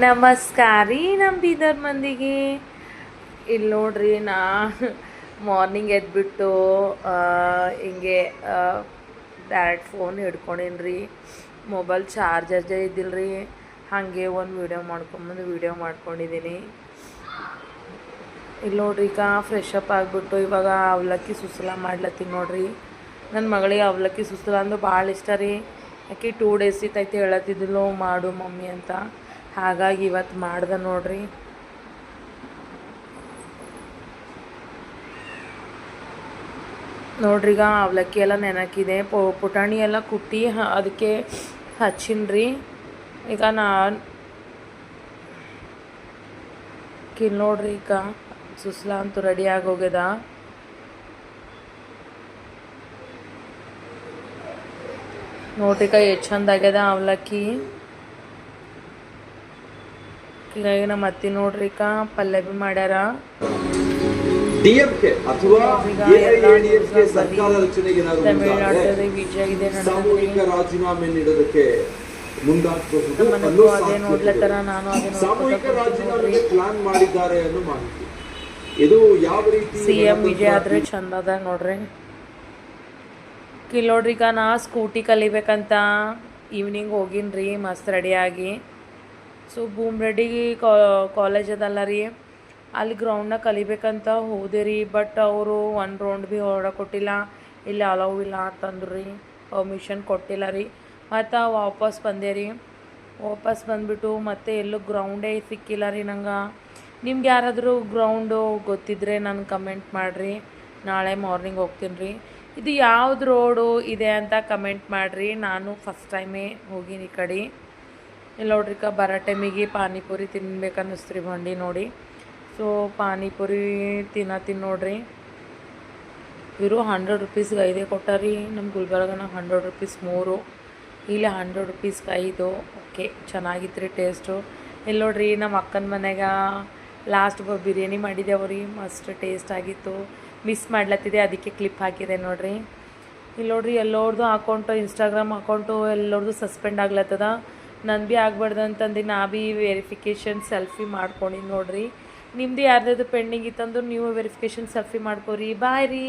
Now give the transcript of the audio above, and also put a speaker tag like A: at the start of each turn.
A: ನಮಸ್ಕಾರ ರೀ ನಮ್ಮ ಬೀದರ್ ಮಂದಿಗೆ. ಇಲ್ಲಿ ನೋಡ್ರಿ, ನಾ ಮಾರ್ನಿಂಗ್ ಎದ್ಬಿಟ್ಟು ಹಿಂಗೆ ಡೈರೆಕ್ಟ್ ಫೋನ್ ಹಿಡ್ಕೊಂಡೀನಿ ರೀ. ಮೊಬೈಲ್ ಚಾರ್ಜರ್ ಇದ್ದಿಲ್ಲ ರೀ. ಹಾಗೆ ಒಂದು ವೀಡಿಯೋ ಮಾಡ್ಕೊಂಡಿದ್ದೀನಿ. ಇಲ್ಲಿ ನೋಡ್ರಿ, ಈಗ ಫ್ರೆಶ್ ಅಪ್ ಆಗಿಬಿಟ್ಟು ಇವಾಗ ಅವಲಕ್ಕಿ ಸುಸ್ಲ ಮಾಡ್ಲತ್ತೀನಿ ನೋಡ್ರಿ. ನನ್ನ ಮಗಳಿಗೆ ಅವಲಕ್ಕಿ ಸುಸ್ಲ ಅಂದ್ರೆ ಭಾಳ ಇಷ್ಟ ರೀ. ಯಾಕೆ 2 ಡೇಸ್ ಇತ್ತೈತೆ ಹೇಳತ್ತಿದ್ದಿಲ್ಲ ಮಾಡು ಮಮ್ಮಿ ಅಂತ. ಹಾಗಾಗಿ ಇವತ್ತು ಮಾಡ್ದೆ ನೋಡ್ರಿ. ನೋಡ್ರಿಗ ಅವಲಕ್ಕಿ ಎಲ್ಲ ನೆನಕಿದೆ, ಪುಟಾಣಿ ಎಲ್ಲ ಕುಟ್ಟಿ ಅದಕ್ಕೆ ಹಚ್ಚಿನ್ರಿ. ಈಗ ನಾನು ನೋಡ್ರಿ, ಈಗ ಸುಸ್ಲಾ ಅಂತೂ ರೆಡಿ ಆಗೋಗ್ಯದ. ನೋಡ್ರಿ ಎಷ್ಟು ಚಂದ ಆಗ್ಯದ ಅವಲಕ್ಕಿ. ಈಗ ನಮ್ಮ ಅತ್ತಿ ನೋಡ್ರಿ ಪಲ್ಯ ಭೀ ಮಾಡ್ಯಾರ.
B: ಡಿಎಂಕೆ ಅಥವಾ ಎಐಎಡಿಎಂಕೆ ಸರ್ಕಾರ ರಚನೆಗೆ
A: ತಮಿಳುನಾಡು ವಿಜಯಗಿದೆ
B: ಸಾಮೂಹಿಕ ರಾಜೀನಾಮೆ ನೀಡೋದಕ್ಕೆ ಮುಂದಾಗಬಹುದು.
A: ಅದೇ ನೋಡ್ಲತ್ತಾರ, ನಾನು ಅದೇ
B: ಸಾಮೂಹಿಕ ರಾಜೀನಾಮೆಗೆ ಪ್ಲಾನ್ ಮಾಡಿದ್ದಾರೆ ಅನ್ನೋ ಮಾಹಿತಿ. ಇದು ಯಾವ ರೀತಿ
A: ಸಿಎಂ ವಿಜಯ್ ಆದ್ರೆ ಚಂದ ಅದ ನೋಡ್ರಿ. ನೋಡ್ರಿ, ಈಗ ನಾ ಸ್ಕೂಟಿ ಕಲಿಬೇಕಂತ ಈವ್ನಿಂಗ್ ಹೋಗಿನ್ರಿ ಮಸ್ತ್ ರೆಡಿಯಾಗಿ. ಸೊ ಬೂಮ್ ರೆಡಿ ಕಾಲೇಜ್ ಅದಲ್ಲ ರೀ, ಅಲ್ಲಿ ಗ್ರೌಂಡ್ನಾಗ ಕಲಿಬೇಕಂತ ಹೋದೆ ರೀ. ಬಟ್ ಅವರು 1 ರೌಂಡ್ ಭೀ ಹೊರಕೊಟ್ಟಿಲ್ಲ, ಇಲ್ಲಿ ಅಲೌ ಇಲ್ಲ ಅಂತಂದ್ರು ರೀ, ಪರ್ಮಿಷನ್ ಕೊಟ್ಟಿಲ್ಲ ರೀ. ಮತ್ತು ವಾಪಸ್ ಬಂದೆ ರೀ. ವಾಪಸ್ ಬಂದುಬಿಟ್ಟು ಮತ್ತೆ ಎಲ್ಲೂ ಗ್ರೌಂಡೇ ಸಿಕ್ಕಿಲ್ಲ ರೀ ನಂಗೆ. ನಿಮ್ಗೆ ಯಾರಾದರೂ ಗ್ರೌಂಡು ಗೊತ್ತಿದ್ರೆ ನನಗೆ ಕಮೆಂಟ್ ಮಾಡಿರಿ. ನಾಳೆ ಮಾರ್ನಿಂಗ್ ಹೋಗ್ತೀನಿ ರೀ. ಇದು ಯಾವ್ದು ರೋಡು ಇದೆ ಅಂತ ಕಮೆಂಟ್ ಮಾಡಿರಿ. ನಾನು ಫಸ್ಟ್ ಟೈಮೇ ಹೋಗಿನಿ ಈ ಕಡೆ. ಇಲ್ಲಿ ನೋಡ್ರಿ, ಬರೋ ಟೈಮಿಗೆ ಪಾನಿಪುರಿ ತಿನ್ಬೇಕನ್ನಿಸ್ತ್ರಿ ಬಂಡಿ ನೋಡಿ. ಸೊ ಪಾನಿಪುರಿ ತಿನ್ನತ್ತೀನಿ ನೋಡ್ರಿ. ಇವರು 100 ರೂಪೀಸ್ಗೆ 5 ಕೊಟ್ಟಾರಿ. ನಮ್ಮ ಗುಲ್ಬರ್ಗನ 100 ರೂಪೀಸ್ 3, ಇಲ್ಲಿ 100 ರೂಪೀಸ್ಗೆ 5. ಓಕೆ, ಚೆನ್ನಾಗಿತ್ತು ರೀ ಟೇಸ್ಟು. ಇಲ್ಲಿ ನೋಡ್ರಿ, ನಮ್ಮ ಅಕ್ಕನ ಮನೆಗ ಲಾಸ್ಟ್ ಬಿರಿಯಾನಿ ಮಾಡಿದ್ದೆವು ರೀ, ಮಸ್ತ್ ಟೇಸ್ಟ್ ಆಗಿತ್ತು. ಮಿಸ್ ಮಾಡ್ಲತ್ತಿದೆ, ಅದಕ್ಕೆ ಕ್ಲಿಪ್ ಹಾಕಿದೆ ನೋಡ್ರಿ. ಇಲ್ಲಿ ನೋಡ್ರಿ, ಎಲ್ಲರದು ಅಕೌಂಟು, ಇನ್ಸ್ಟಾಗ್ರಾಮ್ ಅಕೌಂಟು ಎಲ್ಲರದು ಸಸ್ಪೆಂಡ್ ಆಗ್ಲತ್ತದ. ನನ್ನ ಭೀ ಆಗ್ಬಾರ್ದು ಅಂತಂದು ನಾ ಭೀ ವೆರಿಫಿಕೇಷನ್ ಸೆಲ್ಫಿ ಮಾಡ್ಕೊಂಡಿನಿ ನೋಡ್ರಿ. ನಿಮ್ಮದು ಯಾರ್ದಾದ್ರು ಪೆಂಡಿಂಗ್ ಇತ್ತಂದ್ರೆ ನೀವು ವೆರಿಫಿಕೇಷನ್ ಸೆಲ್ಫಿ ಮಾಡ್ಕೋರಿ. ಬಾಯ್ ರೀ.